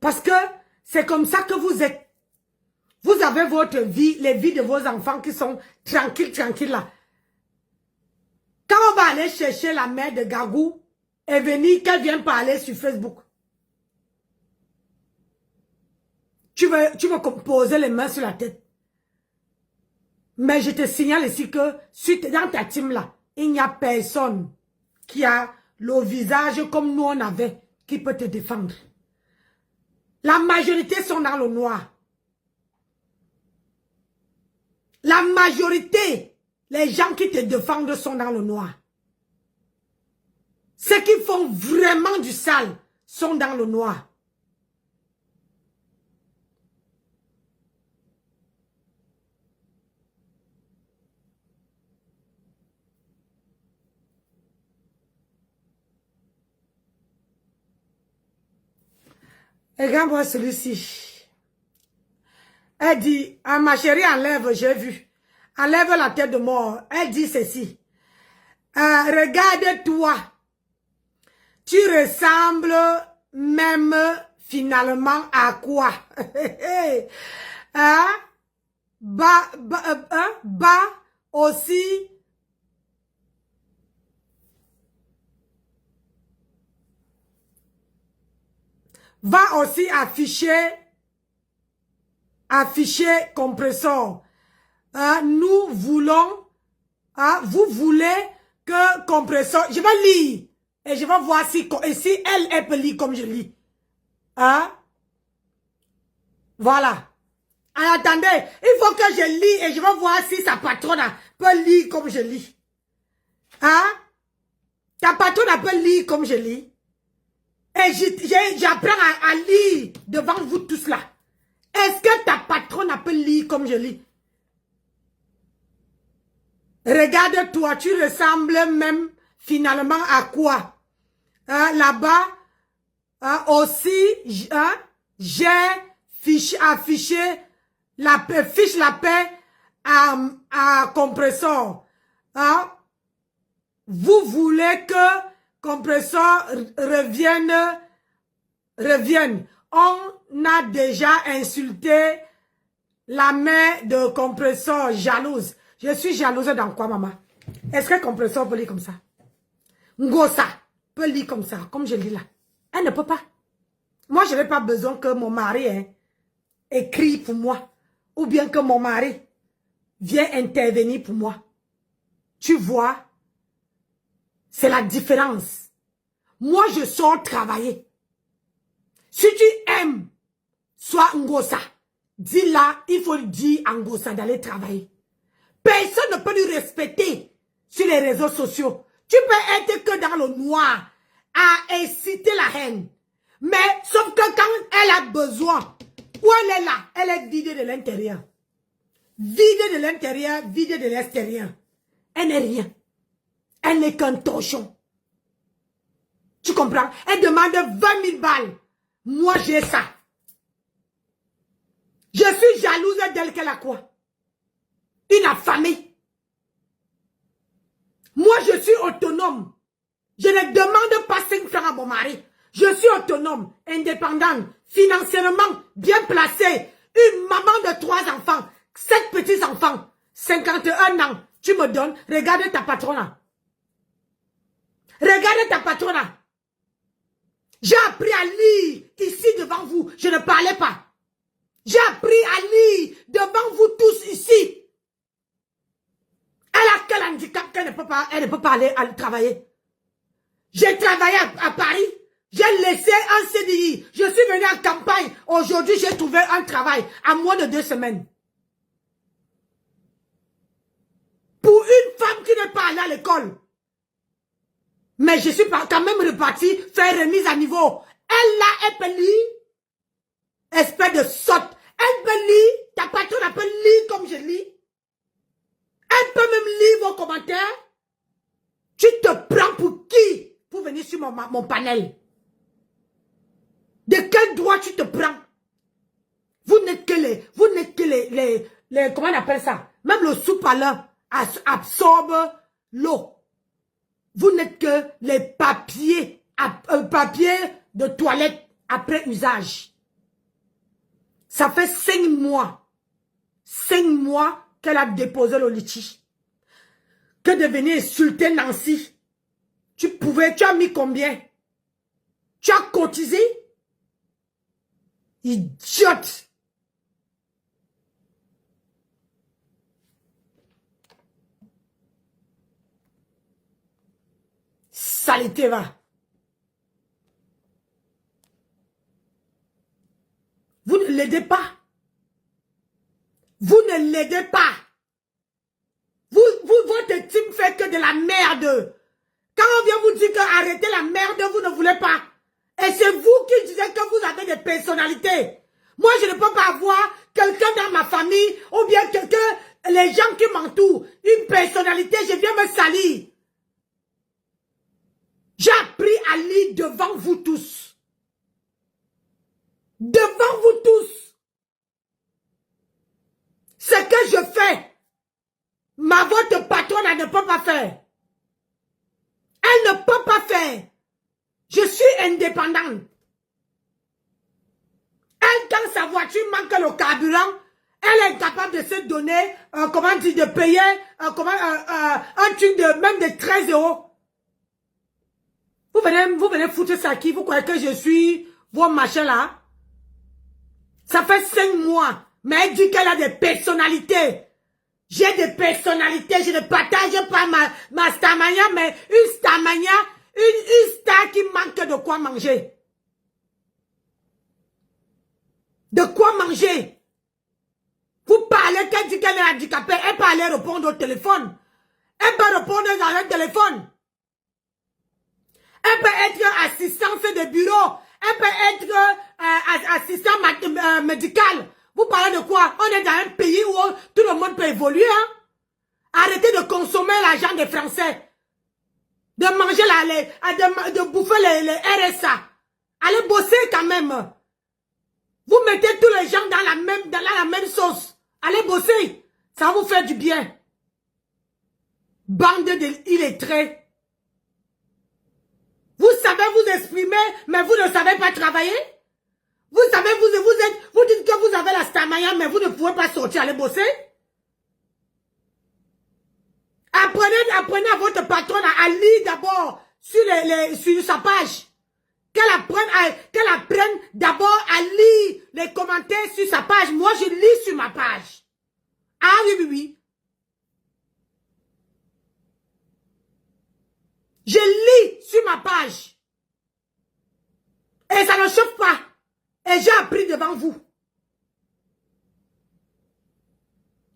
Parce que c'est comme ça que vous êtes. Vous avez votre vie, les vies de vos enfants qui sont tranquilles là. Quand on va aller chercher la mère de Gagou et venir qu'elle vienne parler sur Facebook, tu veux poser les mains sur la tête. Mais je te signale ici que dans ta team là, il n'y a personne qui a le visage comme nous on avait, qui peut te défendre. La majorité sont dans le noir. La majorité, les gens qui te défendent sont dans le noir. Ceux qui font vraiment du sale sont dans le noir. Regarde-moi celui-ci. Elle dit, ah, ma chérie, enlève, j'ai vu. Enlève la tête de mort. Elle dit ceci. Regarde-toi. Tu ressembles même finalement à quoi? Hein? Aussi. Va aussi afficher compresseur. Nous voulons, vous voulez que compresseur, je vais lire et je vais voir si elle peut lire comme je lis. Voilà. Attendez, il faut que je lis et je vais voir si sa patronne peut lire comme je lis. Ta patronne peut lire comme je lis. Et j'apprends à lire devant vous tous là. Est-ce que ta patronne peut lire comme je lis? Regarde-toi, tu ressembles même finalement à quoi? Là-bas, aussi, j'ai affiché fiche la paix à compresseur. Vous voulez que compresseur revienne. On a déjà insulté la mère de compresseur jalouse. Je suis jalouse dans quoi, maman? Est-ce que compresseur peut lire comme ça? Ngosa peut lire comme ça, comme je lis là. Elle ne peut pas. Moi, je n'ai pas besoin que mon mari écrit pour moi. Ou bien que mon mari vienne intervenir pour moi. Tu vois? C'est la différence. Moi, je sors travailler. Si tu aimes, sois Ngosa. Dis-là, il faut dire à Ngosa d'aller travailler. Personne ne peut lui respecter sur les réseaux sociaux. Tu peux être que dans le noir, à inciter la haine. Mais, sauf que quand elle a besoin, où elle est là, elle est vidée de l'intérieur. Vidée de l'intérieur, vidée de l'extérieur. Elle n'est rien. Elle n'est qu'un torchon. Tu comprends? Elle demande 20 000 balles. Moi, j'ai ça. Je suis jalouse d'elle qu'elle a quoi? Une affamée. Moi, je suis autonome. Je ne demande pas 5 francs à mon mari. Je suis autonome, indépendante, financièrement bien placée. Une maman de 3 enfants, 7 petits-enfants, 51 ans. Tu me donnes, regarde ta patronne. Regarde ta patronne. J'ai appris à lire ici devant vous. Je ne parlais pas. J'ai appris à lire devant vous tous ici. Elle a quel handicap qu'elle ne peut pas aller travailler. J'ai travaillé à Paris. J'ai laissé un CDI. Je suis venu en campagne. Aujourd'hui, j'ai trouvé un travail à moins de 2 semaines. Pour une femme qui n'est pas allée à l'école. Mais je suis quand même repartie faire remise à niveau. Elle là, elle peut lire. Espèce de sotte. Elle peut lire. Ta patronne peut lire comme je lis. Elle peut même lire vos commentaires. Tu te prends pour qui? Pour venir sur mon panel. De quel droit tu te prends? Vous n'êtes que les comment on appelle ça? Même le sous-parleur absorbe l'eau. Vous n'êtes que les papiers de toilette après usage. Ça fait 5 mois. 5 mois qu'elle a déposé le litige. Que de venir insulter Nancy. Tu as mis combien? Tu as cotisé? Idiote! Saleté va. Vous ne l'aidez pas. Vous ne l'aidez pas. Votre team fait que de la merde. Quand on vient vous dire qu'arrêtez la merde, vous ne voulez pas. Et c'est vous qui disiez que vous avez des personnalités. Moi, je ne peux pas avoir quelqu'un dans ma famille ou bien quelqu'un, les gens qui m'entourent, une personnalité, je viens me salir. J'ai appris à lire devant vous tous. Devant vous tous. Ce que je fais, votre patronne, elle ne peut pas faire. Elle ne peut pas faire. Je suis indépendante. Elle, quand sa voiture manque le carburant, elle est capable de se donner, comment dire, de payer, un truc de, même de 13 €. Vous venez foutre ça qui? Vous croyez que je suis vos machins là? Ça fait 5 mois. Mais elle dit qu'elle a des personnalités. J'ai des personnalités. Je ne partage pas ma stamania, mais une stamania, une star qui manque de quoi manger. De quoi manger? Vous parlez qu'elle dit qu'elle est handicapée. Elle peut aller répondre au téléphone. Elle peut répondre dans le téléphone. Elle peut être assistante de bureau. Elle peut être assistant médical. Vous parlez de quoi? On est dans un pays où tout le monde peut évoluer. Hein? Arrêtez de consommer l'argent des Français. De manger, de bouffer les RSA. Allez bosser quand même. Vous mettez tous les gens dans la même sauce. Allez bosser. Ça va vous faire du bien. Bande d'illettrés. Vous savez vous exprimer, mais vous ne savez pas travailler. Vous savez, vous dites que vous avez la stamaya, mais vous ne pouvez pas sortir, aller bosser. Apprenez à votre patronne à lire d'abord sur sa page. Qu'elle apprenne d'abord à lire les commentaires sur sa page. Moi, je lis sur ma page. Ah oui, oui, oui. Je lis sur ma page. Et ça ne chauffe pas. Et j'ai appris devant vous.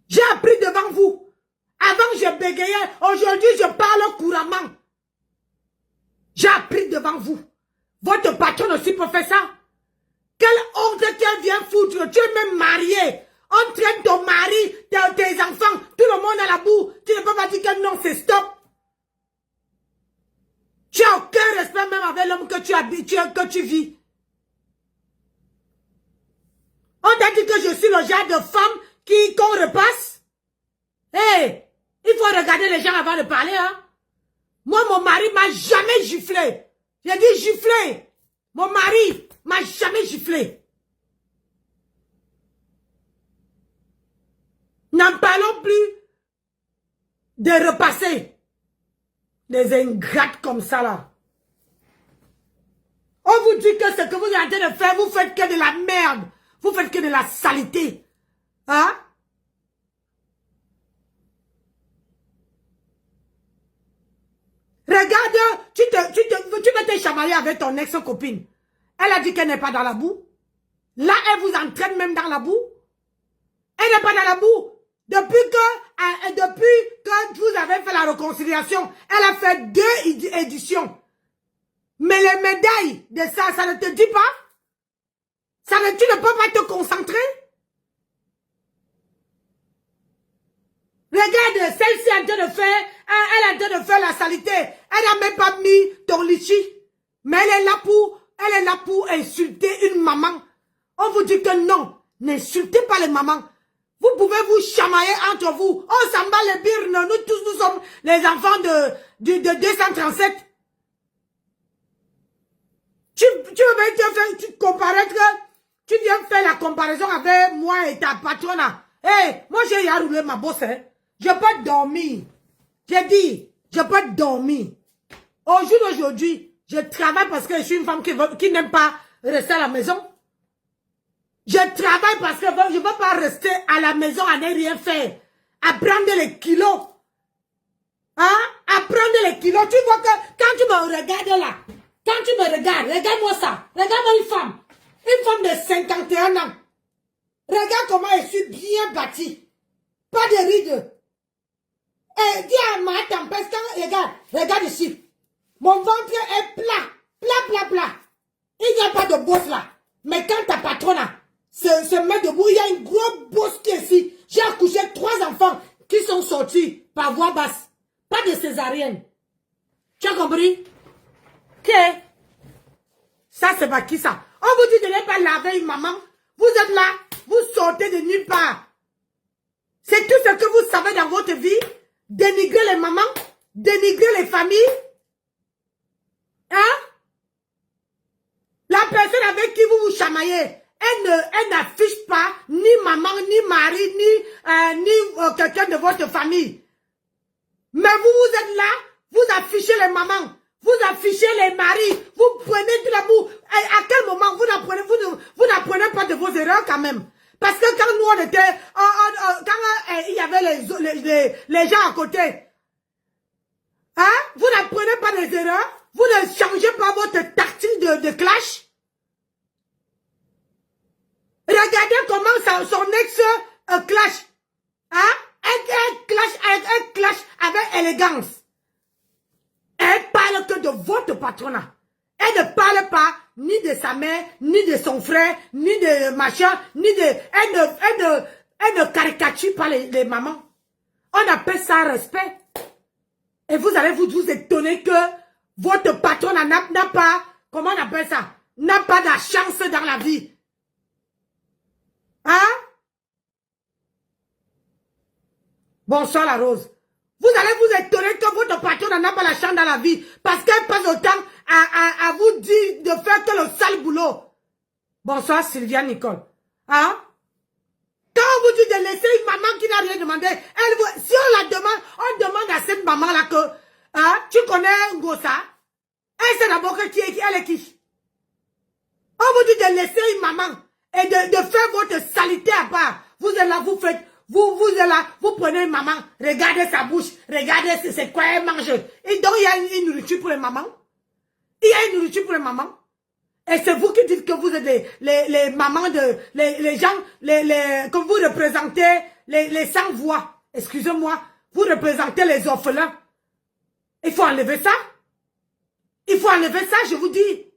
J'ai appris devant vous. Avant, je bégayais. Aujourd'hui, je parle couramment. J'ai appris devant vous. Votre patron aussi peut faire ça. Quelle honte qu'elle vient foutre. Tu es même marié. On traite ton mari, tes enfants, tout le monde à la boue. Tu ne peux pas dire que non, c'est stop. Tu n'as aucun respect même avec l'homme que tu habites, que tu vis. On t'a dit que je suis le genre de femme qu'on repasse. Hé, il faut regarder les gens avant de parler. Hein? Moi, mon mari m'a jamais giflé. J'ai dit giflé. Mon mari m'a jamais giflé. N'en parlons plus de repasser. Des ingrates comme ça là. On vous dit que ce que vous êtes en train de faire, vous faites que de la merde. Vous faites que de la saleté. Hein? Regarde, tu veux te chamailler avec ton ex-copine. Elle a dit qu'elle n'est pas dans la boue. Là, elle vous entraîne même dans la boue. Elle n'est pas dans la boue. Depuis que vous avez fait la réconciliation, elle a fait 2 éditions. Mais les médailles de ça, ça ne te dit pas? Tu ne peux pas te concentrer? Regarde, celle-ci est en train de faire, elle est en train de faire la saleté. Elle n'a même pas mis ton litchi. Mais elle est là pour insulter une maman. On vous dit que non, n'insultez pas les mamans. Vous pouvez vous chamailler entre vous. On s'en bat les birnes. Nous tous, nous sommes les enfants de 237. Tu veux comparaître tu viens faire la comparaison avec moi et ta patronne. Hey, moi j'ai roulé ma bosse. Hein. Je peux pas dormir. J'ai dit, je peux pas dormir. Au jour d'aujourd'hui, je travaille parce que je suis une femme qui n'aime pas rester à la maison. Je travaille parce que je ne veux pas rester à la maison à ne rien faire. À prendre les kilos. Hein? À prendre les kilos. Tu vois que quand tu me regardes là, quand tu me regardes, regarde-moi ça. Regarde-moi une femme de 51 ans. Regarde comment je suis bien bâtie. Pas de rides. Et dis à ma tempête, regarde ici. Mon ventre est plat. Il n'y a pas de bosse là. Mais quand ta patronne se met debout, il y a une grosse bosse qui est ici. J'ai accouché 3 enfants qui sont sortis par voie basse. Pas de césarienne. Tu as compris? Que ça, c'est pas qui ça? On vous dit de ne pas laver une maman. Vous êtes là, vous sortez de nulle part. C'est tout ce que vous savez dans votre vie. Dénigrer les mamans, dénigrer les familles. Hein? La personne avec qui vous vous chamaillez, elle n'affiche pas ni maman, ni mari, ni quelqu'un de votre famille. Mais vous êtes là, vous affichez les mamans, vous affichez les maris, vous prenez de l'amour. À quel moment vous n'apprenez pas de vos erreurs quand même? Parce que quand nous on était, quand il y avait les gens à côté, hein, vous n'apprenez pas des erreurs, vous ne changez pas votre tactique de clash. Regardez comment son ex clash. Hein? Elle clash avec élégance. Elle parle que de votre patronat. Elle ne parle pas ni de sa mère, ni de son frère, ni de machin, ni de... Elle ne caricature pas les mamans. On appelle ça respect. Et vous allez vous étonner que votre patronat n'a pas... Comment on appelle ça? N'a pas de chance dans la vie. Hein? Bonsoir la rose. Vous allez vous étonner que votre patron n'a pas la chance dans la vie parce qu'elle passe autant à vous dire de faire que le sale boulot. Bonsoir Sylvia Nicole. Hein? Quand on vous dit de laisser une maman qui n'a rien demandé, si on la demande, on demande à cette maman-là que, hein, tu connais Ngosa? Elle sait d'abord qui est qui, elle est qui? On vous dit de laisser une maman et de faire votre saleté à part. Vous êtes là, vous faites... Vous êtes là, vous prenez une maman, regardez sa bouche, regardez c'est quoi elle mange. Et donc il y a une nourriture pour les mamans. Il y a une nourriture pour les mamans. Et c'est vous qui dites que vous êtes les mamans de... Les gens, que vous représentez les sans-voix. Excusez-moi, vous représentez les orphelins. Il faut enlever ça. Il faut enlever ça, je vous dis.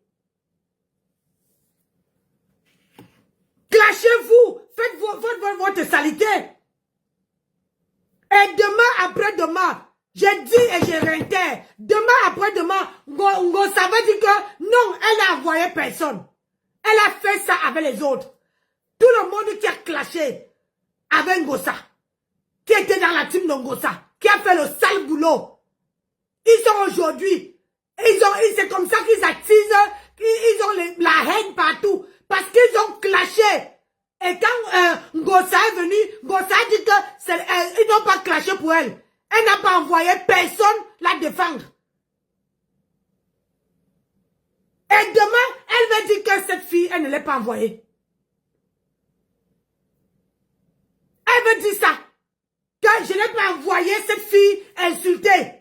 Clashez-vous, faites votre saleté. Et demain après-demain, je dis et je réitère, demain après-demain, ça veut dire que non, elle n'a envoyé personne. Elle a fait ça avec les autres. Tout le monde qui a clashé avec Ngosa, qui était dans la team de Ngosa, qui a fait le sale boulot. Ils sont aujourd'hui, c'est comme ça qu'ils attisent, ils ont la haine partout, parce qu'ils ont clashé. Et quand Ngosa est venu, Ngosa a dit qu'ils n'ont pas clashé pour elle. Elle n'a pas envoyé personne la défendre. Et demain, elle va dire que cette fille, elle ne l'a pas envoyée. Elle veut dire ça. Que je n'ai pas envoyé cette fille insultée.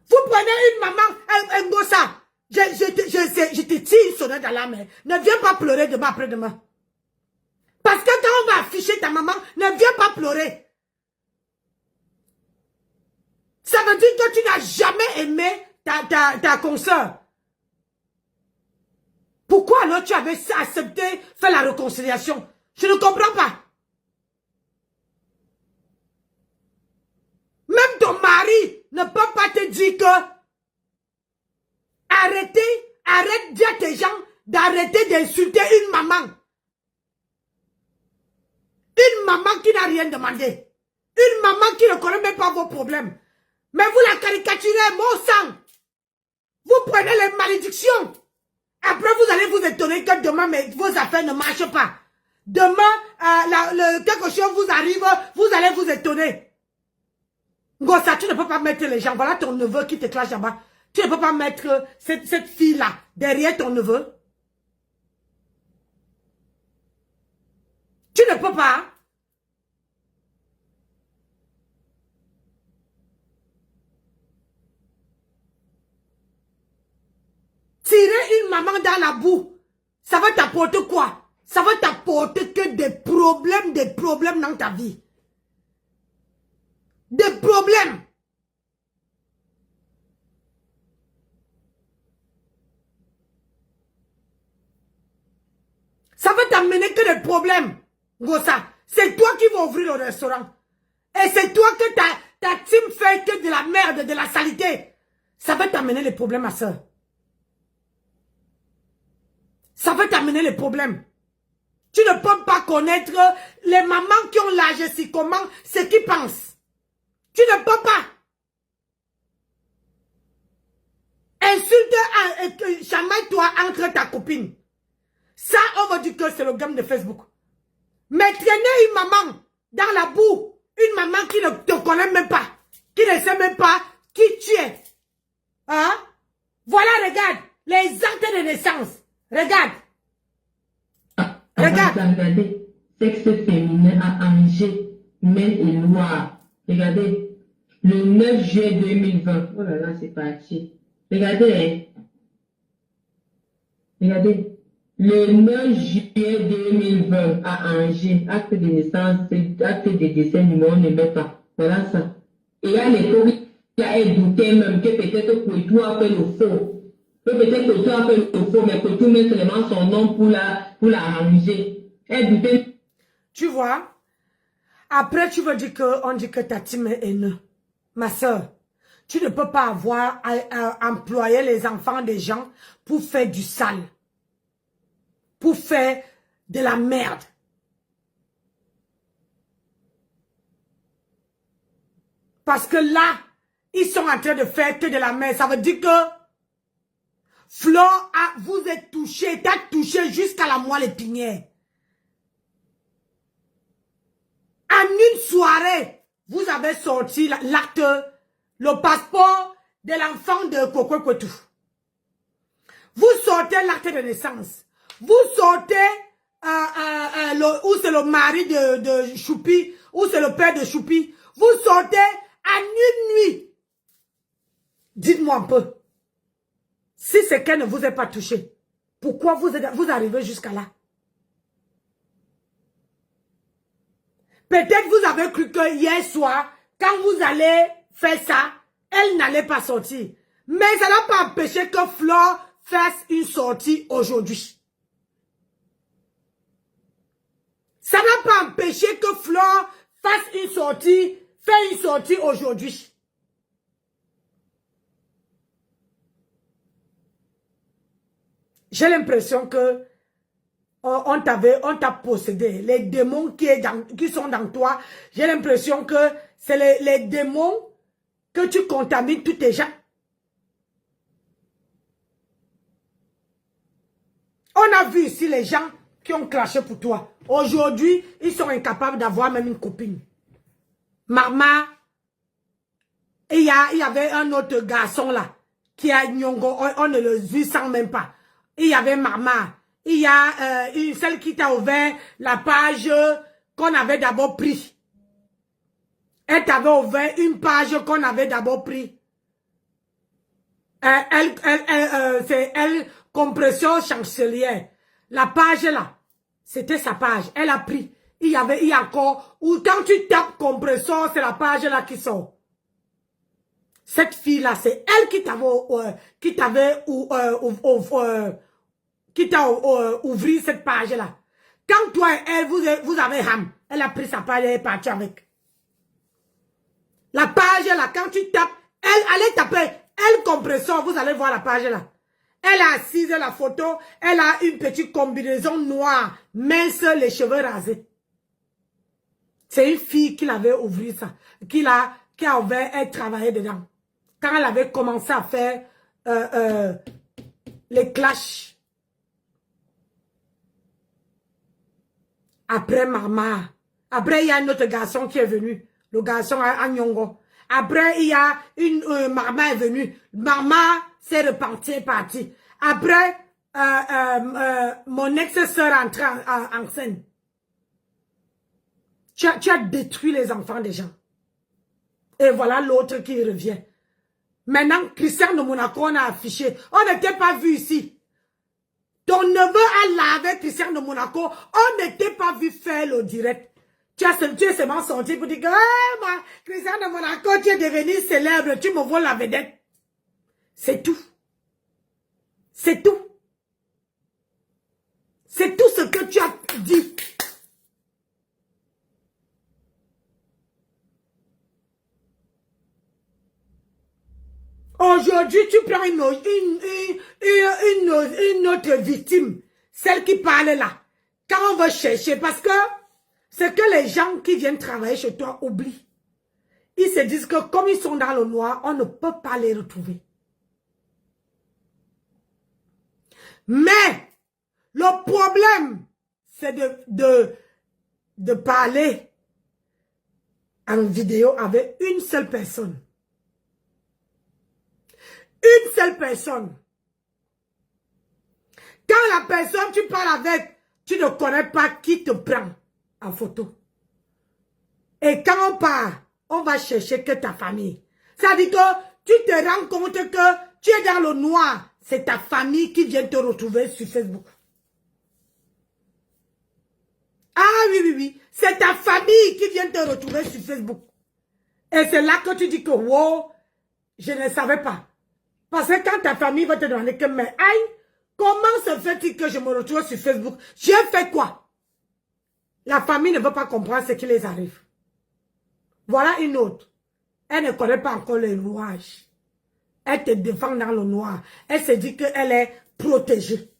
Vous prenez une maman, Ngosa, je te tire une sonnette dans la main. Ne viens pas pleurer demain après-demain. Parce que quand on va afficher ta maman, ne viens pas pleurer. Ça veut dire que tu n'as jamais aimé ta consoeur. Pourquoi alors tu avais accepté faire la réconciliation? Je ne comprends pas. Même ton mari ne peut pas te dire que arrête dire à tes gens d'arrêter d'insulter une maman. Une maman qui n'a rien demandé. Une maman qui ne connaît même pas vos problèmes. Mais vous la caricaturez, mon sang. Vous prenez les malédictions. Après, vous allez vous étonner que demain, vos affaires ne marchent pas. Demain, quelque chose vous arrive, vous allez vous étonner. Gossa, tu ne peux pas mettre les gens. Voilà ton neveu qui te clash là-bas. Tu ne peux pas mettre cette fille-là derrière ton neveu. Tu ne peux pas. Tirer une maman dans la boue, ça va t'apporter quoi? Ça va t'apporter que des problèmes dans ta vie. Des problèmes. Ça va t'amener que des problèmes. Gossa, c'est toi qui vas ouvrir le restaurant. Et c'est toi que ta team fait que de la merde, de la saleté. Ça va t'amener les problèmes, ma soeur. Ça va t'amener les problèmes. Tu ne peux pas connaître les mamans qui ont l'âge si comment, ce qu'ils pensent. Tu ne peux pas. Insulte, chamaille-toi entre ta copine. Ça, on va dire que c'est le game de Facebook. Mais traîner une maman dans la boue, une maman qui ne te connaît même pas, qui ne sait même pas qui tu es. Hein? Voilà, regarde, les actes de naissance. Regarde. Regarde. Regardez, sexe féminin à Angers, Maine-et-Loire. Regardez, le 9 juillet 2020. Oh là là, c'est parti. Regardez, hein. Regardez. Le 9 juillet 2020 à Angers, acte de naissance, acte de décès, numéro ne met pas. Voilà ça. Et il y a les courriers qui a douté même que peut-être que tout a fait le faux. Que peut-être que tout a fait le faux, mais que tout met seulement son nom pour la ranger. Elle doutait. Tu vois? Après, tu veux dire qu'on dit que ta team est haineux. Ma soeur, tu ne peux pas avoir à employer les enfants des gens pour faire du sale. Pour faire de la merde. Parce que là, ils sont en train de faire que de la merde. Ça veut dire que Flo, vous êtes touché, t'as touché jusqu'à la moelle épinière. En une soirée, vous avez sorti l'acte, le passeport de l'enfant de Coco Kotou. Vous sortez l'acte de naissance. Vous sortez ou c'est le mari de Choupi, ou c'est le père de Choupi. Vous sortez en une nuit. Dites-moi un peu. Si c'est qu'elle ne vous est pas touché, pourquoi vous arrivez jusqu'à là? Peut-être vous avez cru que hier soir, quand vous allez faire ça, elle n'allait pas sortir. Mais ça n'a pas empêché que Flore fasse une sortie aujourd'hui. Ça n'a pas empêché que Flore fasse une sortie, fait une sortie aujourd'hui. J'ai l'impression que on t'a possédé. Les démons qui sont dans toi, j'ai l'impression que c'est les démons que tu contamines tous tes gens. On a vu ici les gens qui ont clashé pour toi. Aujourd'hui, ils sont incapables d'avoir même une copine. Mama, il y avait un autre garçon là, qui a Nyongo, on ne le vit sans même pas. Il y avait Mama. Il y a celle qui t'a ouvert la page qu'on avait d'abord pris. Elle t'avait ouvert une page qu'on avait d'abord pris. C'est elle, compression chancelière. La page là, c'était sa page. Elle a pris. Il y a encore, ou quand tu tapes compresseur, c'est la page là qui sort. Cette fille là, c'est elle qui t'a ouvert cette page là. Quand toi et elle, vous avez ham, elle a pris sa page et elle est partie avec. La page là, quand tu tapes, elle allait taper, elle compresseur, vous allez voir la page là. Elle a assise la photo, elle a une petite combinaison noire, mince, les cheveux rasés. C'est une fille qui l'avait ouvert ça. Qui avait travaillé dedans. Quand elle avait commencé à faire les clashs. Après Mama. Après, il y a un autre garçon qui est venu. Le garçon à Nyongo. Après, il y a une Mama est venue. Mama s'est repentie, est partie. Après, mon ex-sœur entrée en scène. Tu as détruit les enfants des gens. Et voilà l'autre qui revient. Maintenant, Christian de Monaco, on a affiché. On n'était pas vu ici. Ton neveu a lavé Christian de Monaco. On n'était pas vu faire le direct. Tu es seulement sorti pour dire que Christian de Monaco, tu es devenu célèbre. Tu me voles la vedette. C'est tout. C'est tout. C'est tout ce que tu as dit. Aujourd'hui, tu prends une autre victime, celle qui parlait là. Quand on va chercher, parce que c'est que les gens qui viennent travailler chez toi oublient. Ils se disent que comme ils sont dans le noir, on ne peut pas les retrouver. Mais, le problème, c'est de parler en vidéo avec une seule personne. Une seule personne. Quand la personne tu parles avec, tu ne connais pas qui te prend en photo. Et quand on part, on va chercher que ta famille. Ça dit que tu te rends compte que tu es dans le noir. C'est ta famille qui vient te retrouver sur Facebook. Ah oui, oui, oui. C'est ta famille qui vient te retrouver sur Facebook. Et c'est là que tu dis que, wow, je ne savais pas. Parce que quand ta famille va te demander que, mais aïe, comment se fait-il que je me retrouve sur Facebook? J'ai fait quoi? La famille ne veut pas comprendre ce qui les arrive. Voilà une autre. Elle ne connaît pas encore le rouage. Elle te défend dans le noir. Elle se dit qu'elle est protégée.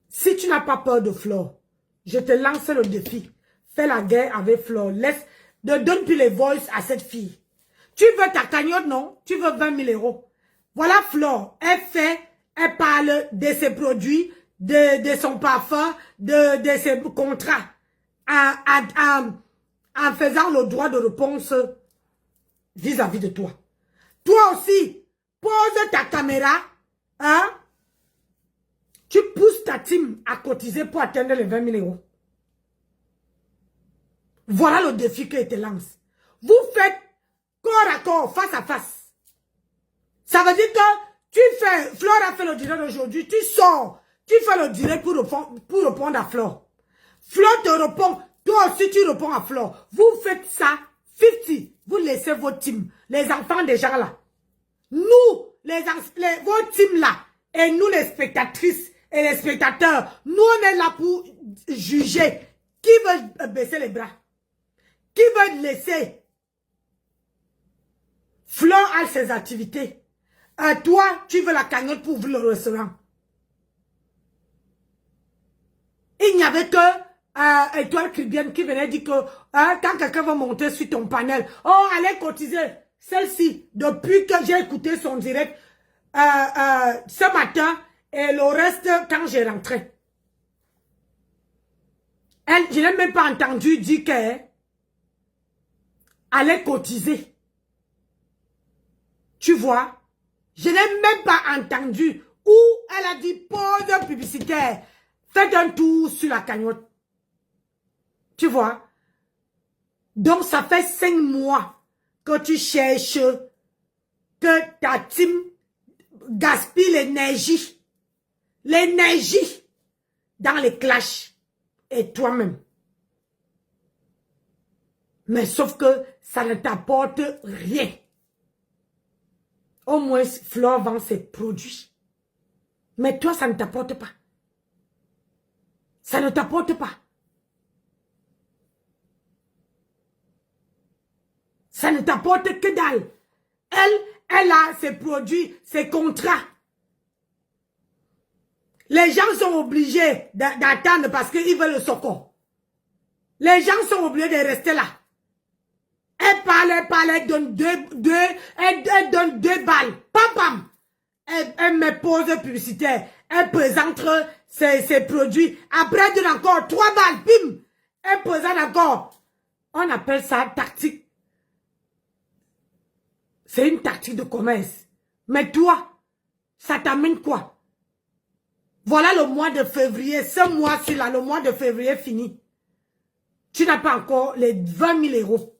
Si tu n'as pas peur de Flore, je te lance le défi. Fais la guerre avec Flore. Ne donne plus les voices à cette fille. Tu veux ta cagnotte, non? Tu veux 20 000 €. Voilà Flore. Elle parle de ses produits, de son parfum, de ses contrats. En faisant le droit de réponse vis-à-vis de toi. Toi aussi, pose ta caméra, hein? Tu pousses ta team à cotiser pour atteindre les 20 000 €. Voilà le défi que je te lance. Vous faites corps à corps, face à face. Ça veut dire que Flore a fait le direct aujourd'hui, tu sors, tu fais le direct pour répondre à Flore. Flore te répond, toi aussi tu réponds à Flore. Vous faites ça, 50, vous laissez vos teams, les enfants des gens là. Nous, vos teams là, et nous les spectatrices et les spectateurs, nous on est là pour juger qui veut baisser les bras, qui veut laisser. Flore a ses activités. Toi, tu veux la cagnotte pour ouvrir le restaurant. Il n'y avait que Étoile Caribbean qui venait dire que quand quelqu'un va monter sur ton panel, oh, allez cotiser. Celle-ci, depuis que j'ai écouté son direct ce matin et le reste quand j'ai rentré. Je n'ai même pas entendu dire qu'elle allait cotiser. Tu vois? Je n'ai même pas entendu où elle a dit pause publicitaire. Faites un tour sur la cagnotte. Tu vois? Donc ça fait 5 mois que tu cherches que ta team gaspille l'énergie. L'énergie dans les clashs. Et toi-même. Mais sauf que ça ne t'apporte rien. Au moins, Flore vend ses produits. Mais toi, ça ne t'apporte pas. Ça ne t'apporte pas. Ça ne t'apporte que dalle. Elle a ses produits, ses contrats. Les gens sont obligés d'attendre parce qu'ils veulent le secours. Les gens sont obligés de rester là. Elle parle, elle donne elle donne 2 balles. Pam, pam. Elle me pose publicitaire. Elle présente ses produits. Après, elle donne encore 3 balles. Bim. Elle présente encore. On appelle ça tactique. C'est une tactique de commerce. Mais toi, ça t'amène quoi? Voilà le mois de février. Ce mois-ci, là, le mois de février fini. Tu n'as pas encore les 20 000 euros.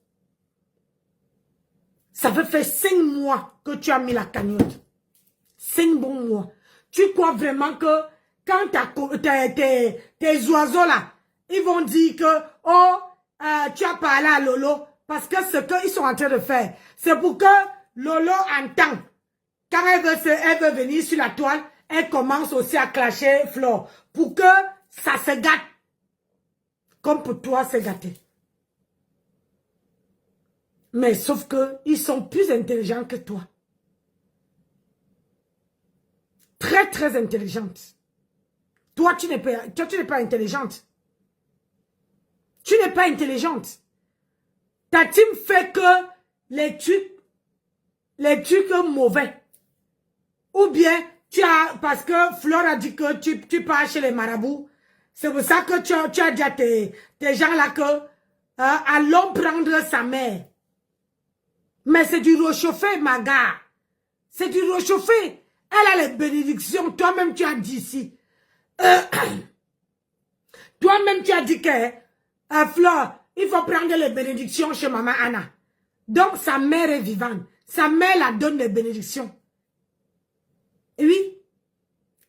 Ça fait faire 5 mois que tu as mis la cagnotte. 5 bons mois. Tu crois vraiment que quand tes oiseaux là, ils vont dire que, oh, tu as parlé à Lolo. Parce que ce qu'ils sont en train de faire, c'est pour que Lolo entend. Quand elle veut venir sur la toile, elle commence aussi à clasher Flore. Pour que ça se gâte. Comme pour toi, c'est gâté. Mais sauf que ils sont plus intelligents que toi. Très, très intelligente. Toi, tu n'es pas intelligente. Tu n'es pas intelligente. Ta team fait que les trucs mauvais. Ou bien, parce que Flore a dit que tu pars chez les marabouts. C'est pour ça que tu as dit à tes gens là que, allons prendre sa mère. Mais c'est du réchauffé, ma gars. C'est du réchauffé. Elle a les bénédictions. Toi-même, tu as dit ici. Toi-même, tu as dit que, Flore, il faut prendre les bénédictions chez maman Anna. Donc, sa mère est vivante. Sa mère la donne les bénédictions. Et oui.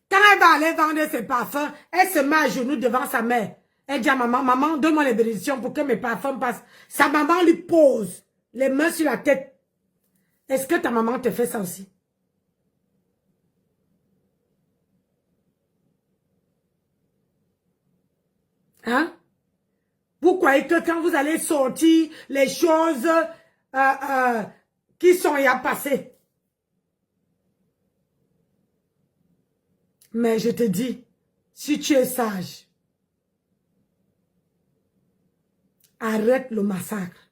Quand elle va aller vendre ses parfums, elle se met à genoux devant sa mère. Elle dit à maman, maman, donne-moi les bénédictions pour que mes parfums passent. Sa maman lui pose les mains sur la tête. Est-ce que ta maman te fait ça aussi? Hein? Vous croyez que quand vous allez sortir les choses qui sont ya passées? Mais je te dis, si tu es sage, arrête le massacre.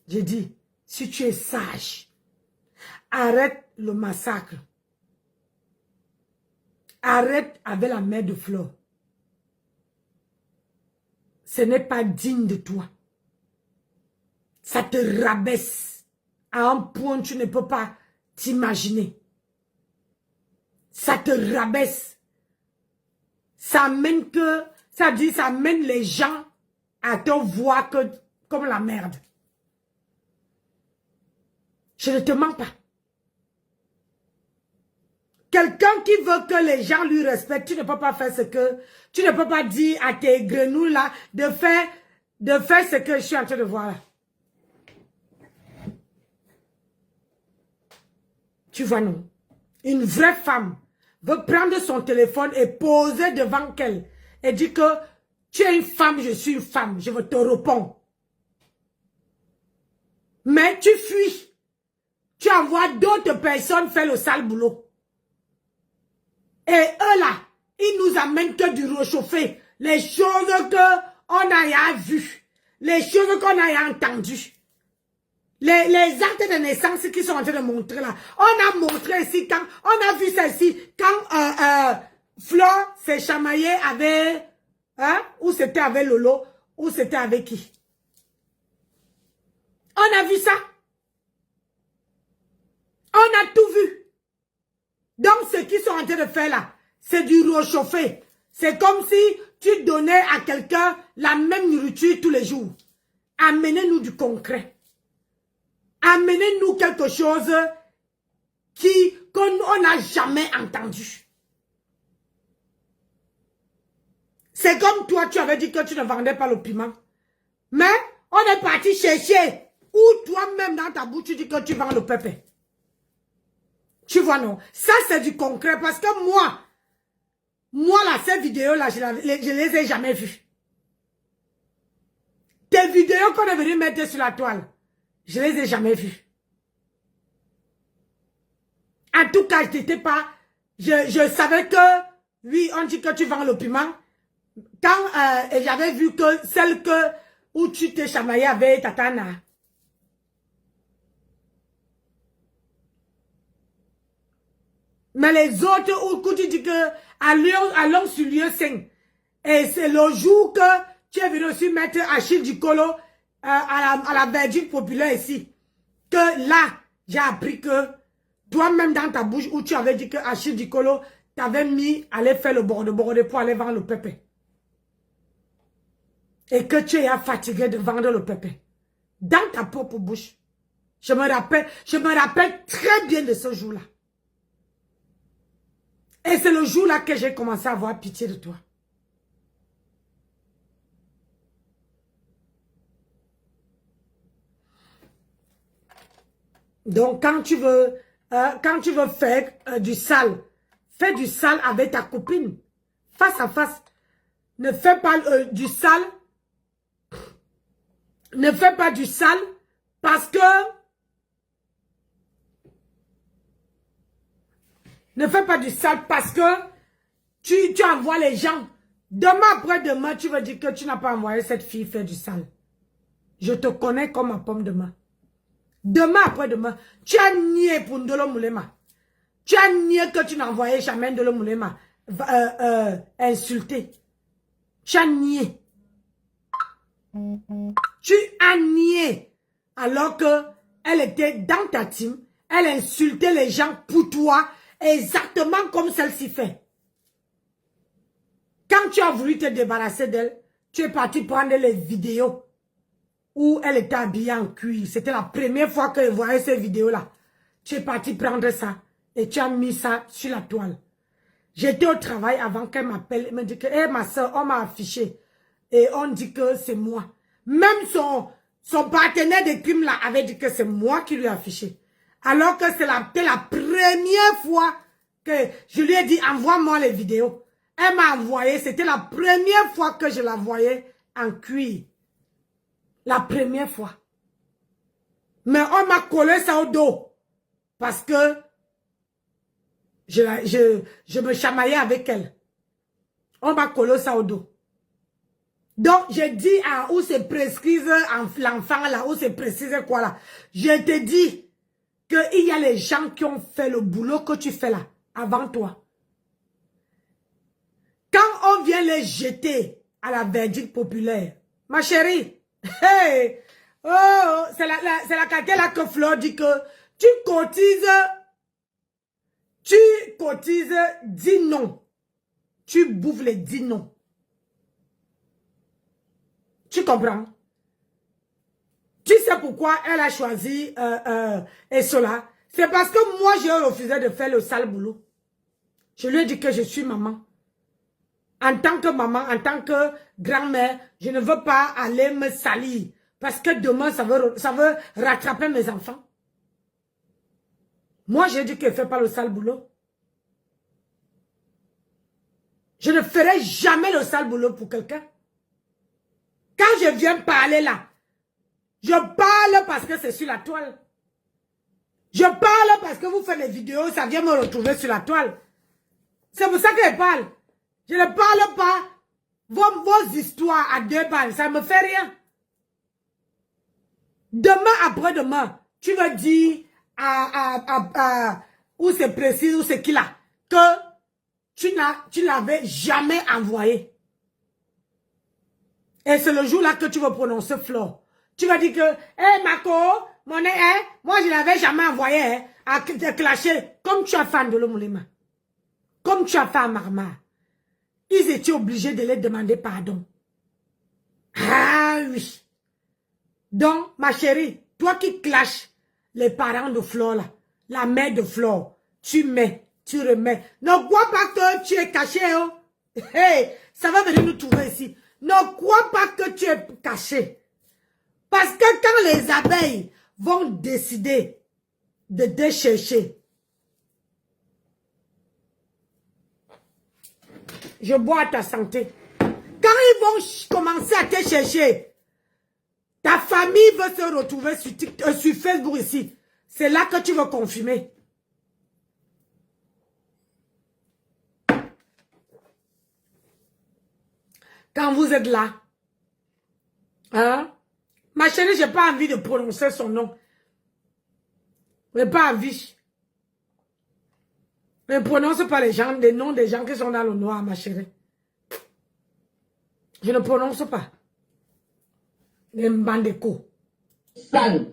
J'ai dit, si tu es sage, arrête le massacre. Arrête avec la mère de Flore. Ce n'est pas digne de toi. Ça te rabaisse à un point où tu ne peux pas t'imaginer. Ça te rabaisse. Ça amène ça amène les gens à te voir comme la merde. Je ne te mens pas. Quelqu'un qui veut que les gens lui respectent, tu ne peux pas faire ce que... Tu ne peux pas dire à tes grenouilles là de faire ce que je suis en train de voir là. Tu vois, non? Une vraie femme veut prendre son téléphone et poser devant elle et dire que tu es une femme, je suis une femme, je te réponds. Mais tu fuis. Tu envoies d'autres personnes faire le sale boulot. Et eux là, ils nous amènent que du réchauffé. Les choses qu'on a vues. Les choses qu'on a entendues. Les actes de naissance qui sont en train de montrer là. On a montré ici quand, on a vu ça ici, quand Flore s'est chamaillée avec, ou c'était avec Lolo, ou c'était avec qui? On a vu ça. On a tout vu. Donc, ce qu'ils sont en train de faire là, c'est du réchauffé. C'est comme si tu donnais à quelqu'un la même nourriture tous les jours. Amenez-nous du concret. Amenez-nous quelque chose qu'on n'a jamais entendu. C'est comme toi, tu avais dit que tu ne vendais pas le piment. Mais on est parti chercher. Ou toi-même dans ta bouche, tu dis que tu vends le pépé. Tu vois, non? Ça, c'est du concret. Parce que moi là, ces vidéos-là, je les ai jamais vues. Tes vidéos qu'on est venu mettre sur la toile, je les ai jamais vues. En tout cas, je n'étais pas... Je savais que, oui, on dit que tu vends le piment, quand j'avais vu que celle où tu t'es chamaillé avec Tatana. Mais les autres, où tu dis que allons sur lieu 5. Et c'est le jour que tu es venu aussi mettre Achille Dicolo à la verdure populaire ici. Que là, j'ai appris que toi-même dans ta bouche où tu avais dit que Achille Dicolo t'avait mis aller faire le bord pour aller vendre le pépé. Et que tu es fatigué de vendre le pépé. Dans ta propre bouche. Je me rappelle très bien de ce jour-là. Et c'est le jour-là que j'ai commencé à avoir pitié de toi. Donc, quand tu veux faire du sale, fais du sale avec ta copine. Face à face. Ne fais pas du sale. Ne fais pas du sale parce que... Ne fais pas du sale parce que tu envoies les gens. Demain après-demain, tu vas dire que tu n'as pas envoyé cette fille faire du sale. Je te connais comme ma pomme de main. Demain après-demain, tu as nié pour Ndolo Moulema. Tu as nié que tu n'as envoyé jamais Ndolo Moulema insulter. Tu as nié. Tu as nié. Alors que elle était dans ta team. Elle insultait les gens pour toi. Exactement comme celle-ci fait. Quand tu as voulu te débarrasser d'elle, tu es parti prendre les vidéos où elle était habillée en cuir. C'était la première fois que je voyais ces vidéos-là. Tu es parti prendre ça et tu as mis ça sur la toile. J'étais au travail avant qu'elle m'appelle. Elle me dit que, hey, ma soeur, on m'a affiché. Et on dit que c'est moi. Même son partenaire de crime là avait dit que c'est moi qui lui ai affiché. Alors que c'était la première fois que je lui ai dit, envoie-moi les vidéos. Elle m'a envoyé, c'était la première fois que je la voyais en cuir. La première fois. Mais on m'a collé ça au dos. Parce que je me chamaillais avec elle. On m'a collé ça au dos. Donc, je dis à où se prescrise l'enfant là, où se précise quoi là. Je te dis qu'il y a les gens qui ont fait le boulot que tu fais là, avant toi. Quand on vient les jeter à la verdict populaire, ma chérie, hey, oh, c'est la qualité là que Fleur dit que tu cotises 10 noms. Tu bouffes les 10 noms. Tu comprends? Tu sais pourquoi elle a choisi Essola? C'est parce que moi, j'ai refusé de faire le sale boulot. Je lui ai dit que je suis maman. En tant que maman, en tant que grand-mère, je ne veux pas aller me salir. Parce que demain, ça veut rattraper mes enfants. Moi, j'ai dit qu'elle ne fait pas le sale boulot. Je ne ferai jamais le sale boulot pour quelqu'un. Quand je viens parler là, je parle parce que c'est sur la toile. Je parle parce que vous faites des vidéos, ça vient me retrouver sur la toile. C'est pour ça que je parle. Je ne parle pas vos histoires à 2 balles, ça ne me fait rien. Demain après-demain, tu vas dire où c'est précis, où c'est qui là, que tu l'avais jamais envoyé. Et c'est le jour-là que tu vas prononcer Flore. Tu vas dire que, hé Marco, moi je ne l'avais jamais envoyé à te clasher, comme tu as fait à Ndolo Moulema. Comme tu as fait à Marma. Ils étaient obligés de les demander pardon. Ah oui. Donc, ma chérie, toi qui clashes les parents de Flore là, la mère de Flore, tu mets, tu remets. Ne crois pas que tu es caché, oh. Hey, ça va venir nous trouver ici. Ne crois pas que tu es caché. Parce que quand les abeilles vont décider de te chercher, je bois à ta santé. Quand ils vont commencer à te chercher, ta famille veut se retrouver sur Facebook ici. C'est là que tu veux confirmer. quand vous êtes là. Hein? Ma chérie, j'ai pas envie de prononcer son nom. J'ai pas envie. Ne prononce pas les noms des gens qui sont dans le noir, ma chérie. Je ne prononce pas. Les mbandeko. Sale.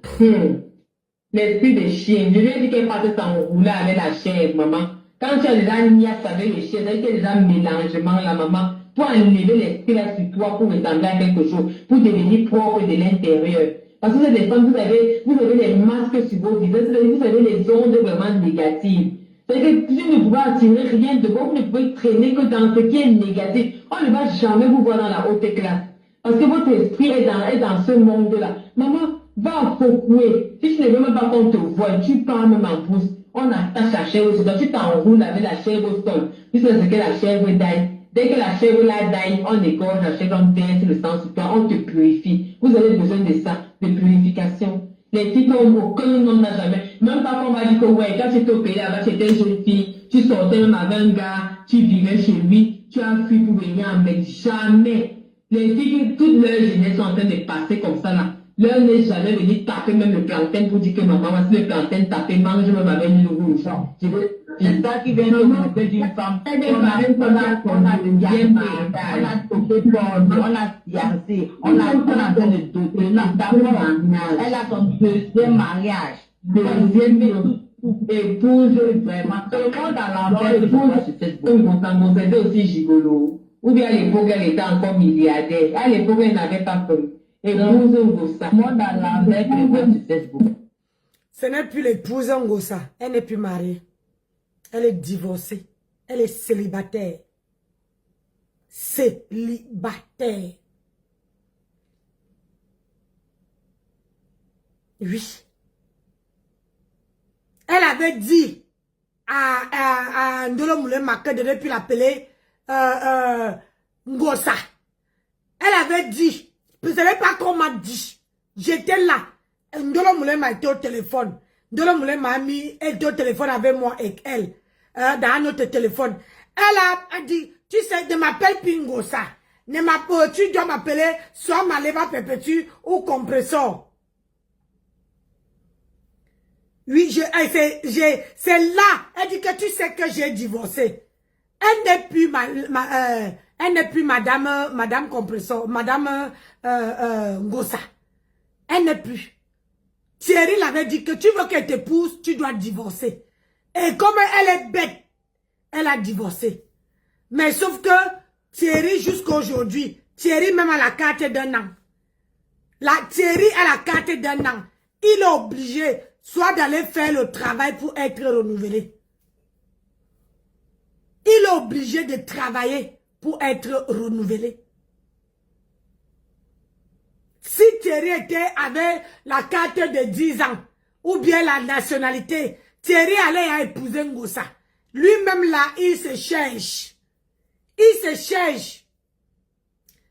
L'esprit de chien. Je lui ai dit qu'elle partait s'enrouler avec la chair, maman. Quand tu as déjà niasse avec le chien, tu as déjà mélangement, la maman, pour enlever l'esprit là sur toi, pour ressembler à quelque chose, pour devenir propre de l'intérieur. Parce que vous êtes des femmes, vous avez les masques sur vos visages, vous avez les ondes vraiment négatives. C'est-à-dire que tu ne pouvez attirer rien de bon, vous ne pouvez traîner que dans ce qui est négatif. On ne va jamais vous voir dans la haute classe. Parce que votre esprit est dans ce monde-là. Maman, va fouiller. Si tu ne veux même pas qu'on te voie, tu pars même en pouce. On attache la chair au sol. Tu t'enroules avec la chair au sol. Tu sais ce que la chair veut d'ail. Dès que la chair là d'ail, on égorge la chair, on verse le sang sur toi, on te purifie. Vous avez besoin de ça, de purification. Les filles comme aucun homme n'a jamais. Même pas qu'on va dire que ouais, quand tu étais au pays là-bas, tu étais une jeune fille, tu sortais même avec un gars, tu vivais chez lui, tu as fui pour venir en Belgique. Jamais. Les filles, toute leur jeunesse sont en train de passer comme ça là. Leur n'est jamais venu taper même le plantain pour dire que maman, voici le plantain tapé, mange même avec une rouge. C'est ça qui vient de m'occuper d'une femme. On a bien mariage, on a toqué fort, on a fiancé, on a en train de doter. D'abord, elle a son deuxième mariage. Deuxième épouse, vraiment. Tout le monde a l'envers épouse. C'était aussi gigolo. Ou bien à l'époque, elle était encore milliardaire. À l'époque, elle n'avait pas peur. Épouse Ngossa. Moi, dans l'envers, sur Facebook. Ce n'est plus l'épouse Ngossa. Elle n'est plus mariée. Elle est divorcée. Elle est célibataire. Célibataire. Oui. Elle avait dit à Ndolo Moulema que devait plus l'appeler Ngossa. Elle avait dit, vous ne savez pas qu'on m'a dit. J'étais là. Ndolo Moulema était au téléphone. Ndolo Moulema a mis, elle était au téléphone avec moi et elle. Dans notre téléphone. Elle a dit, tu sais, ne m'appelle plus Ngossa. Tu dois m'appeler soit Maleva Perpétue ou Compressor. Oui, c'est là. Elle dit que tu sais que j'ai divorcé. Elle n'est plus elle n'est plus madame Compressor, madame Ngossa. Elle n'est plus. Thierry l'avait dit que tu veux qu'elle t'épouse, tu dois divorcer. Et comme elle est bête, elle a divorcé. Mais sauf que Thierry jusqu'à aujourd'hui, Thierry même à la carte d'un an. Thierry à la carte d'un an. Il est obligé soit d'aller faire le travail pour être renouvelé. Il est obligé de travailler pour être renouvelé. Si Thierry était avec la carte de 10 ans, ou bien la nationalité, Thierry allait épouser Ngossa. Lui-même là, il se cherche. Il se cherche.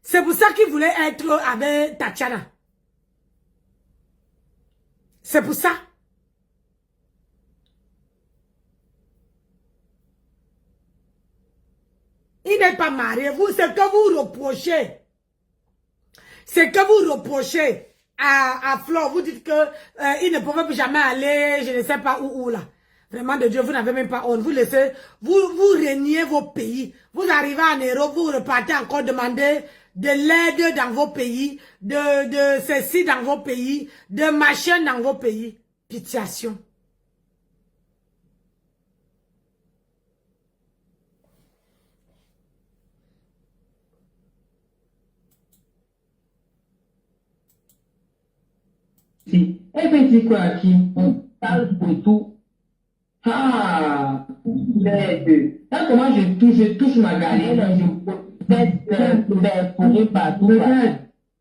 C'est pour ça qu'il voulait être avec Tatiana. C'est pour ça. Il n'est pas marié. Vous, c'est que vous reprochez. C'est que vous reprochez à Flore. Vous dites que il ne pouvait plus jamais aller, je ne sais pas où là. Vraiment de Dieu, vous n'avez même pas honte. Vous laissez, vous reniez vos pays. Vous arrivez en Europe, vous repartez encore demander de l'aide dans vos pays, de ceci dans vos pays, de machin dans vos pays. Pitiation. Si. Elle fait dire quoi qui? On parle pour tout. Ah, les deux. Là, comment je touche ma galère, je pourrais partout.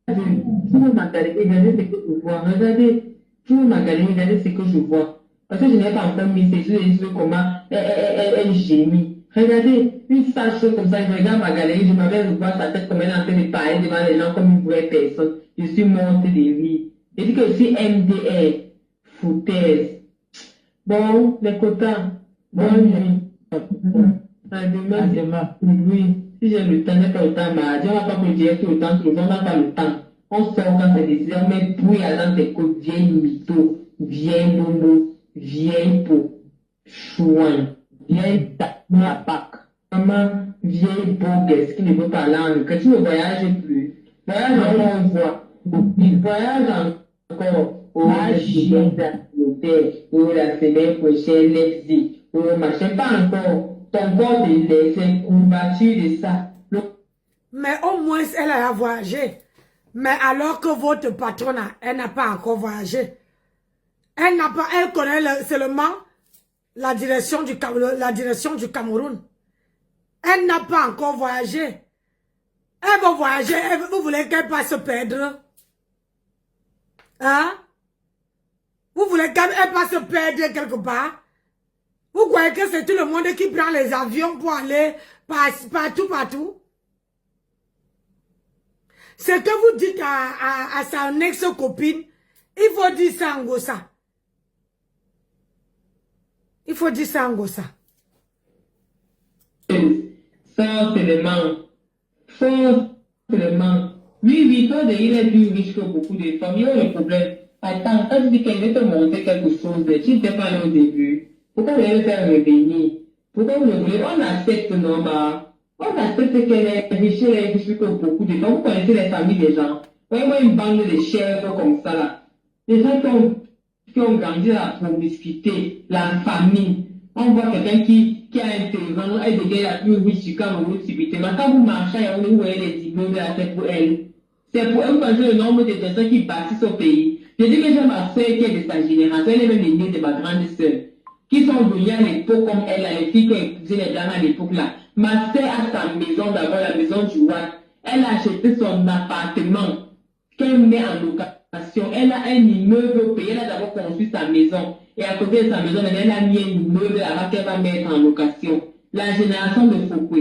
Tu veux ma galère, regardez ce que je vois. Regardez, tu veux ma galère, regardez ce que je vois. Parce que je n'ai pas encore mis ces choses, comment elle gémit. Regardez, une sage comme ça, je regarde ma galerie, je m'avais revoir sa tête comme elle est en train de parler devant les gens comme une vraie personne. Je suis morte de rire. Je dis que je suis MDR, foutaise. Bon, les copains, bonne nuit. À demain. Oui. Si j'ai le temps, j'ai pas le temps, mais on va pas me dire tout le temps, on n'a pas le temps. On sort quand c'est décidé, mais brouille à dans tes côtes, vieille mytho, vieille bobo, vieille peau, chouin, vieille tapac, maman, vieille boguesse qui ne veut pas langue, que tu ne voyages plus. Voyage encore une fois. Il voyage encore au Chine, ou la semaine prochaine, Leipzig, ou machin, pas encore. Ton corps de laisser courbature de ça. Mais au moins, elle a voyagé. Mais alors que votre patronne, elle n'a pas encore voyagé. Elle n'a pas, elle connaît seulement la direction du Cameroun. Elle n'a pas encore voyagé. Elle va voyager, vous voulez qu'elle passe se perdre? Hein? Vous voulez qu'elle passe se perdre quelque part? Vous croyez que c'est tout le monde qui prend les avions pour aller partout? Ce que vous dites à sa ex-copine, il faut dire ça en gossa. Il faut dire ça en gossa. Forcément. Oui, toi, il est plus riche que beaucoup de femmes. Il y a le problème. Attends, quand tu dis qu'elle veut te montrer quelque chose, tu n'étais pas là au début. Pourquoi vous allez faire revenir? Pourquoi vous le voulez? On accepte, non, bah. On accepte qu'elle est riche que beaucoup de gens. Vous connaissez les familles des gens. Voyez-moi une bande de chèvres comme ça, là. Les gens qui ont grandi dans la promiscuité, la famille. On voit quelqu'un qui a un terrain, elle devient la plus riche du Cameroun subitement. Quand vous marchez, vous voyez les immeubles, c'est pour elle. C'est pour elle, vous pensez le nombre de personnes qui bâtissent au pays. Je dis que j'ai ma soeur qui est de sa génération, elle est même l'aînée de ma grande soeur, qui sont venues à l'époque comme elle, les filles qui ont épousé les dames à l'époque là. Ma soeur a sa maison d'abord, la maison du roi. Elle a acheté son appartement qu'elle met en location. Elle a un immeuble au pays, elle a d'abord construit sa maison. Et à côté de sa maison, elle a mis un immeuble là qu'elle va mettre en location. La génération de Foucault.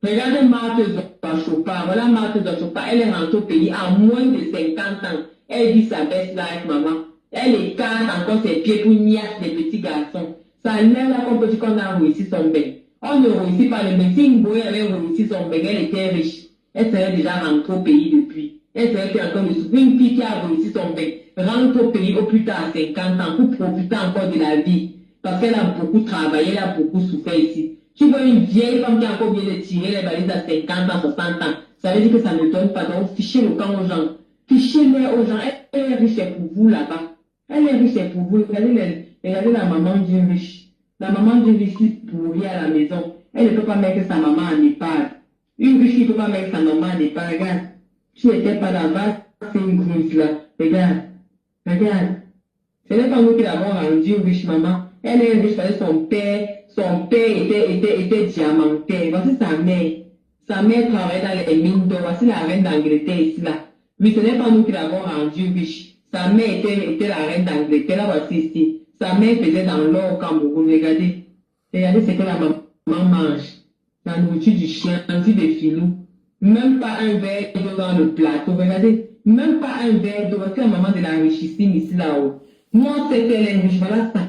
Regardez Marthe Zochopa. Voilà Marthe Zochopa. Elle est rentrée au pays à moins de 50 ans. Elle vit sa best life, maman. Elle écarte encore ses pieds pour niasse des petits garçons. Ça lève là qu'on peut dire qu'on a réussi son bain. On ne réussit pas le bain. Si Ngoé avait réussi son bain, elle était riche. Elle serait déjà rentrée au pays depuis. Elle serait encore de souffrir. Une fille qui a réussi son bain rentre au pays au plus tard à 50 ans pour profiter encore de la vie. Parce qu'elle a beaucoup travaillé, elle a beaucoup souffert ici. Tu vois une vieille femme qui a encore bien de tirer les valises à 50 ans, 60 ans. Ça veut dire que ça ne donne pas. Donc, fichez le camp aux gens. Fichez-les aux gens. Elle est riche, c'est pour vous là-bas. Elle est riche, c'est pour vous. Regardez la maman d'une riche. La maman d'une riche qui pourrit à la maison. Elle ne peut pas mettre sa maman en EHPAD. Une riche qui ne peut pas mettre sa maman en EHPAD. Regarde. Tu n'étais pas là-bas, c'est une grosse là. Regarde. Ce n'est pas nous qui l'avons rendue riche, maman. Elle est riche parce que son père était diamantaire. Voici sa mère. Sa mère travaillait dans les mines d'or. Voici la reine d'Angleterre ici, là. Mais ce n'est pas nous qui l'avons rendue riche. Sa mère était la reine d'Angleterre. Là, voici ici. Sa mère faisait dans l'or au Cameroun. Regardez. Regardez ce que la maman mange. La nourriture du chien, du des filous. Même pas un verre d'eau dans le plateau. Regardez. Même pas un verre d'eau. Voici la maman de la richissime ici, là-haut. Moi, c'est qu'elle est riche. Voilà ça.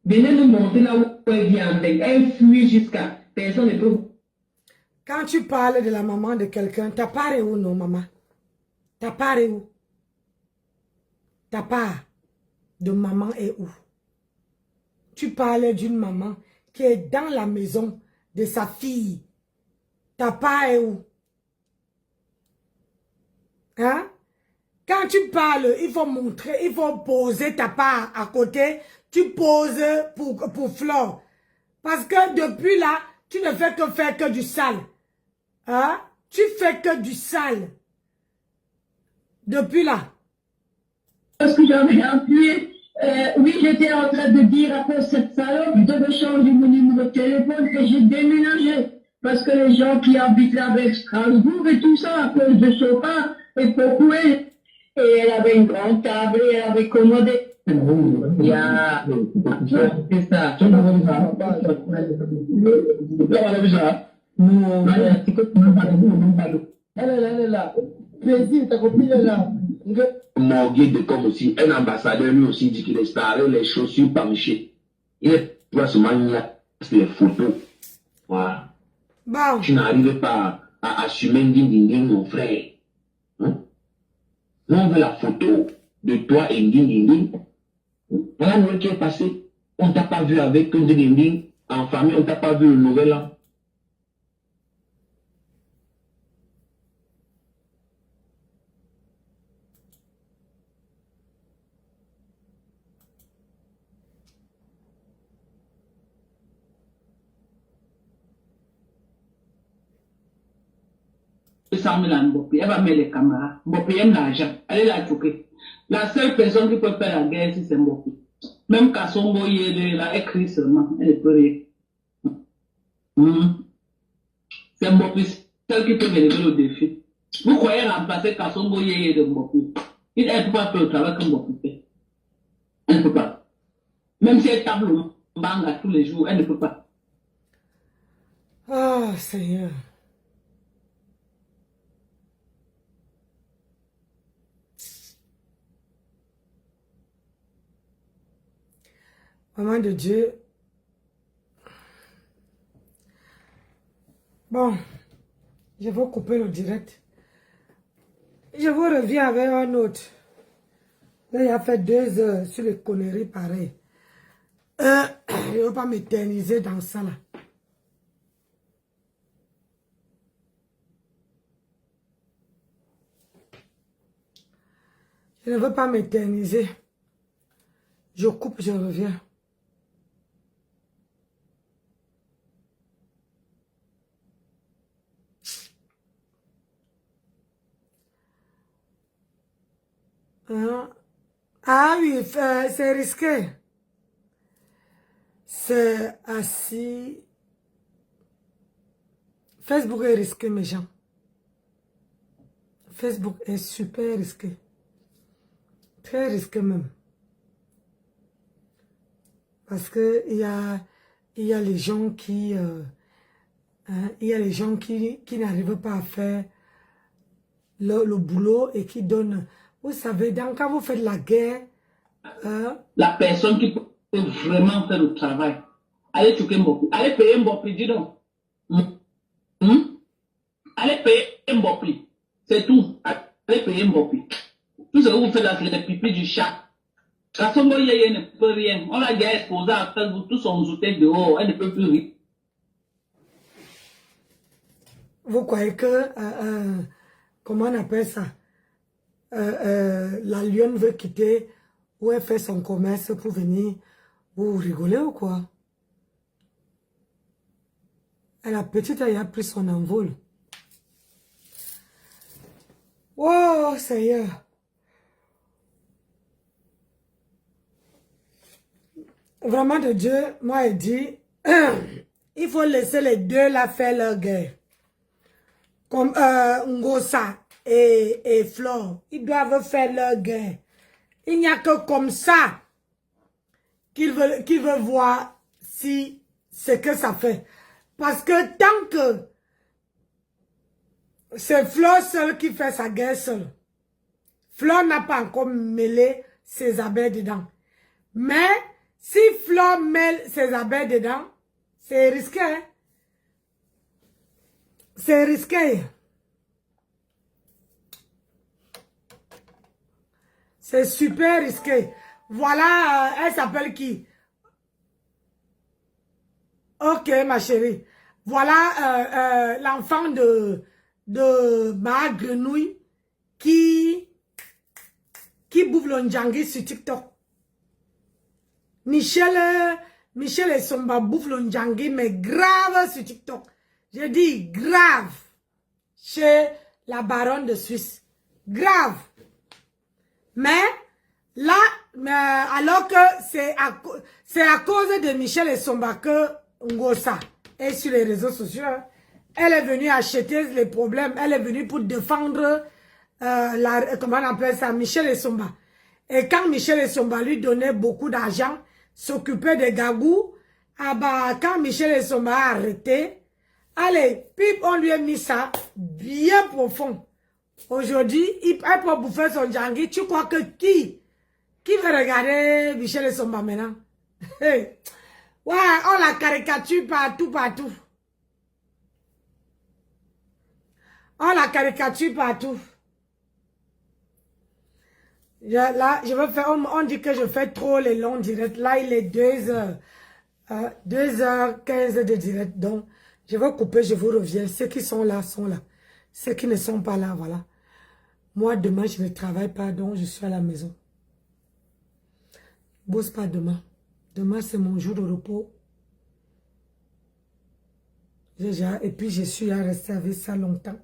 Venez nous monter là où elle vient avec. Elle fuit jusqu'à personne ne peut. Quand tu parles de la maman de quelqu'un, ta part est où, non, maman? Ta part est où? Ta part de maman est où? Tu parlais d'une maman qui est dans la maison de sa fille. Ta part est où? Hein? Quand tu parles, il faut montrer, il faut poser ta part à côté. Tu poses pour Flore. Parce que depuis là, tu ne fais que faire que du sale. Hein? Tu fais que du sale. Depuis là. Parce que j'avais appuyé. Oui, j'étais en train de dire à cause de cette salope de me changer mon numéro de téléphone et j'ai déménagé. Parce que les gens qui habitent là avec Strasbourg et tout ça, à cause de Chopin et Foucault, et elle avait une grande table et elle avait commodé. Yeah. C'est ça. Elle est là. Plaisir, ta copine est là. Morgue comme aussi, un ambassadeur lui aussi dit qu'il installait les chaussures panchées. Il est pas seulement les photos. Voilà. Bon. Tu n'arrives pas à assumer Ndindindin, mon frère. Hein? Nous, on veut la photo de toi et Ndindindin. Voilà la nouvelle qui est passée. On t'a pas vu avec Ndindindin en famille, on t'a pas vu le nouvel an. Elle va mettre les caméras. Mbopi aime l'argent. Allez la choquer. La seule personne qui peut faire la guerre, c'est Mbopi. Même Kassongo, il a écrit seulement. Elle ne peut rien. C'est Mbopi, celle qui peut me lever le défi. Vous croyez remplacer Kassongo de Mbopi? Elle ne peut pas faire le travail que Mbopi fait. Elle ne peut pas. Même si elle tape le banga tous les jours, elle ne peut pas. Oh, Seigneur. Maman de Dieu. Bon, je vais couper le direct. Je vous reviens avec un autre. Là, il a fait 2 heures sur les conneries pareilles. Je ne veux pas m'éterniser dans ça là. Je ne veux pas m'éterniser. Je coupe, je reviens. Ah oui, c'est risqué. C'est assis. Facebook est risqué, mes gens. Facebook est super risqué. Très risqué même. Parce que il y a les gens qui... il y a les gens qui n'arrivent pas à faire le boulot et qui donnent... Vous savez, quand vous faites la guerre... La personne qui peut vraiment faire le travail, allez choquer Mbopi. Allez payer Mbopi, dis donc. Allez payer Mbopi. C'est tout. Allez payer Mbopi. Tout ce que vous faites là, c'est le pipi du chat. Kassongo Yeye ne peut rien. On l'a déjà exposé à Facebook, tous sont jetés dehors. Elle ne peut plus rien. Vous croyez que... comment on appelle ça? La lionne veut quitter où elle fait son commerce pour venir. Vous rigolez ou quoi? La petite, elle a pris son envol. Oh, Seigneur. Vraiment de Dieu, moi, il dit, il faut laisser les deux là faire leur guerre. Comme Ngosa et Flore, ils doivent faire leur guerre. Il n'y a que comme ça qu'ils veulent voir si ce que ça fait. Parce que tant que c'est Flore seul qui fait sa guerre seule, Flore n'a pas encore mêlé ses abeilles dedans. Mais si Flore mêle ses abeilles dedans, c'est risqué. Hein? C'est risqué. C'est super risqué. Voilà, elle s'appelle qui? Ok, ma chérie. Voilà l'enfant de ma grenouille qui bouffe le Ndjangi sur TikTok. Michel et Somba bouffent le Ndjangi, mais grave sur TikTok. Je dis grave. Chez la baronne de Suisse. Grave. Mais, là, alors que c'est à cause de Michel et Somba que Ngosa est sur les réseaux sociaux. Elle est venue acheter les problèmes. Elle est venue pour défendre, comment on appelle ça, Michel et Somba. Et quand Michel et Somba lui donnaient beaucoup d'argent, s'occupaient des gagous, ah bah, quand Michel et Somba a arrêté, allez, puis on lui a mis ça bien profond. Aujourd'hui, elle peut bouffer son Ndjangi. Tu crois que qui veut regarder Michel et Somba maintenant? Ouais, on la caricature partout. Oh, la caricature partout. Là, je veux faire, on dit que je fais trop les longs directs. Là, il est 2h. 2h15 de direct. Donc, je vais couper, je vous reviens. Ceux qui sont là, sont là. Ceux qui ne sont pas là, voilà. Moi, demain, je ne travaille pas, donc je suis à la maison. Je ne bosse pas demain. Demain, c'est mon jour de repos. Et puis, je suis à rester avec ça longtemps.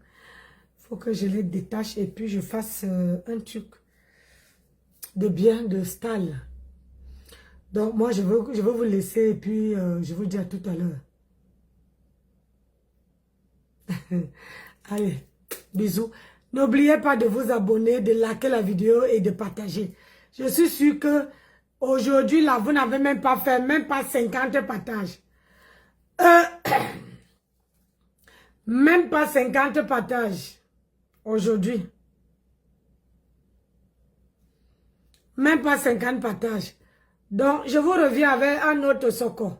Il faut que je les détache et puis je fasse un truc de bien, de style. Donc, moi, je veux vous laisser et puis je vous dis à tout à l'heure. Allez, bisous. N'oubliez pas de vous abonner, de liker la vidéo et de partager. Je suis sûre que aujourd'hui, là, vous n'avez même pas fait, même pas 50 partages. Même pas 50 partages aujourd'hui. Même pas 50 partages. Donc, je vous reviens avec un autre soko.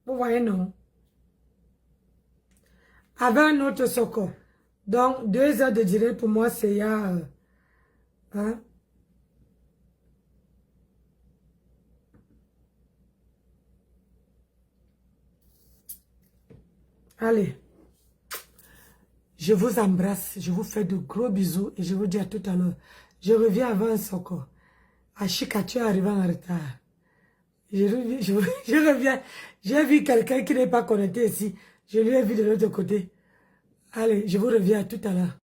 Vous voyez, non? Avec un autre soko. Donc, 2 heures de direct pour moi, c'est ya... hein? Allez. Je vous embrasse. Je vous fais de gros bisous. Et je vous dis à tout à l'heure. Je reviens avant un soko. Ashika, tu es arrivé en retard. Je reviens. J'ai vu quelqu'un qui n'est pas connecté ici. Je lui ai vu de l'autre côté. Allez, je vous reviens à tout à l'heure.